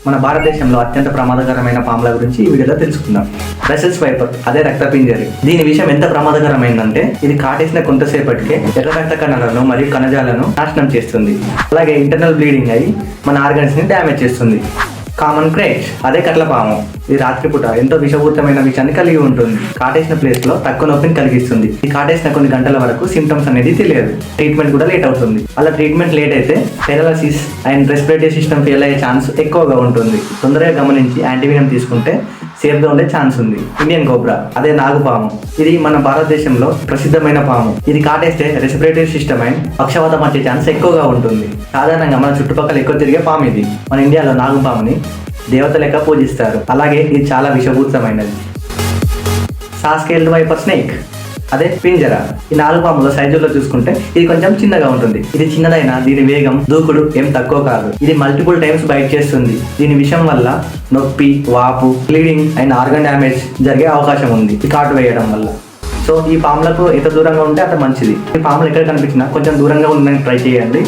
మన భారతదేశంలో అత్యంత ప్రమాదకరమైన పాముల గురించి ఈ వీడియోలో తెలుసుకుందాం. బ్రసెల్స్ వైపర్, అదే రక్తపింజరి. దీని విషయం ఎంత ప్రమాదకరమైందంటే ఇది కాటేసిన కొంతసేపటికే ఎర్ర రక్త కణాలను మరియు కణజాలను నాశనం చేస్తుంది. అలాగే ఇంటర్నల్ బ్లీడింగ్ అయి మన ఆర్గన్స్ ని డ్యామేజ్ చేస్తుంది. కామన్ క్రేచ్, అదే కట్లపాము. ఇది రాత్రిపూట ఎంతో విషపూరితమైన విషయాన్ని కలిగి ఉంటుంది. కాటేసిన ప్లేస్ లో తక్కువ నొప్పిని కలిగిస్తుంది. ఇది కాటేసిన కొన్ని గంటల వరకు సిమ్టమ్స్ అనేది తెలియదు. ట్రీట్మెంట్ కూడా లేట్ అవుతుంది. అలా ట్రీట్మెంట్ లేట్ అయితే paralysis and respiratory system fail అయ్యే ఛాన్స్ ఎక్కువగా ఉంటుంది. తొందరగా గమనించి యాంటీవెనం తీసుకుంటే సేఫ్ గా ఉండే ఛాన్స్ ఉంది. ఇండియన్ కోబ్రా, అదే నాగుపాము. ఇది మన భారతదేశంలో ప్రసిద్ధమైన పాము. ఇది కాటేస్తే రెస్పిరేటరీ సిస్టమ్ అండ్ పక్షవాతం వచ్చే ఛాన్స్ ఎక్కువగా ఉంటుంది. సాధారణంగా మన చుట్టుపక్కల ఎక్కువ తిరిగే పాము ఇది. మన ఇండియాలో నాగుపాముని దేవత లెక్క పూజిస్తారు. అలాగే ఇది చాలా విషపూరితమైనది. సాస్కేల్డ్ వైపర్ స్నేక్, అదే పింజరా. ఈ నాగుపాముల సైజులో చూసుకుంటే ఇది కొంచెం చిన్నగా ఉంటుంది. ఇది చిన్నదైనా దీని వేగం, దూకుడు ఏం తక్కువ కాదు. ఇది మల్టిపుల్ టైమ్స్ బైట్ చేస్తుంది. దీని విషయం వల్ల నొప్పి, వాపు, బ్లీడింగ్ అండ్ ఆర్గన్ డ్యామేజ్ జరిగే అవకాశం ఉంది ఈ కాటు వేయడం వల్ల. సో ఈ పాములకు ఎంత దూరంగా ఉంటే అంత మంచిది. ఈ పాములు ఎక్కడ కనిపించినా కొంచెం దూరంగా ఉండడానికి ట్రై చేయండి.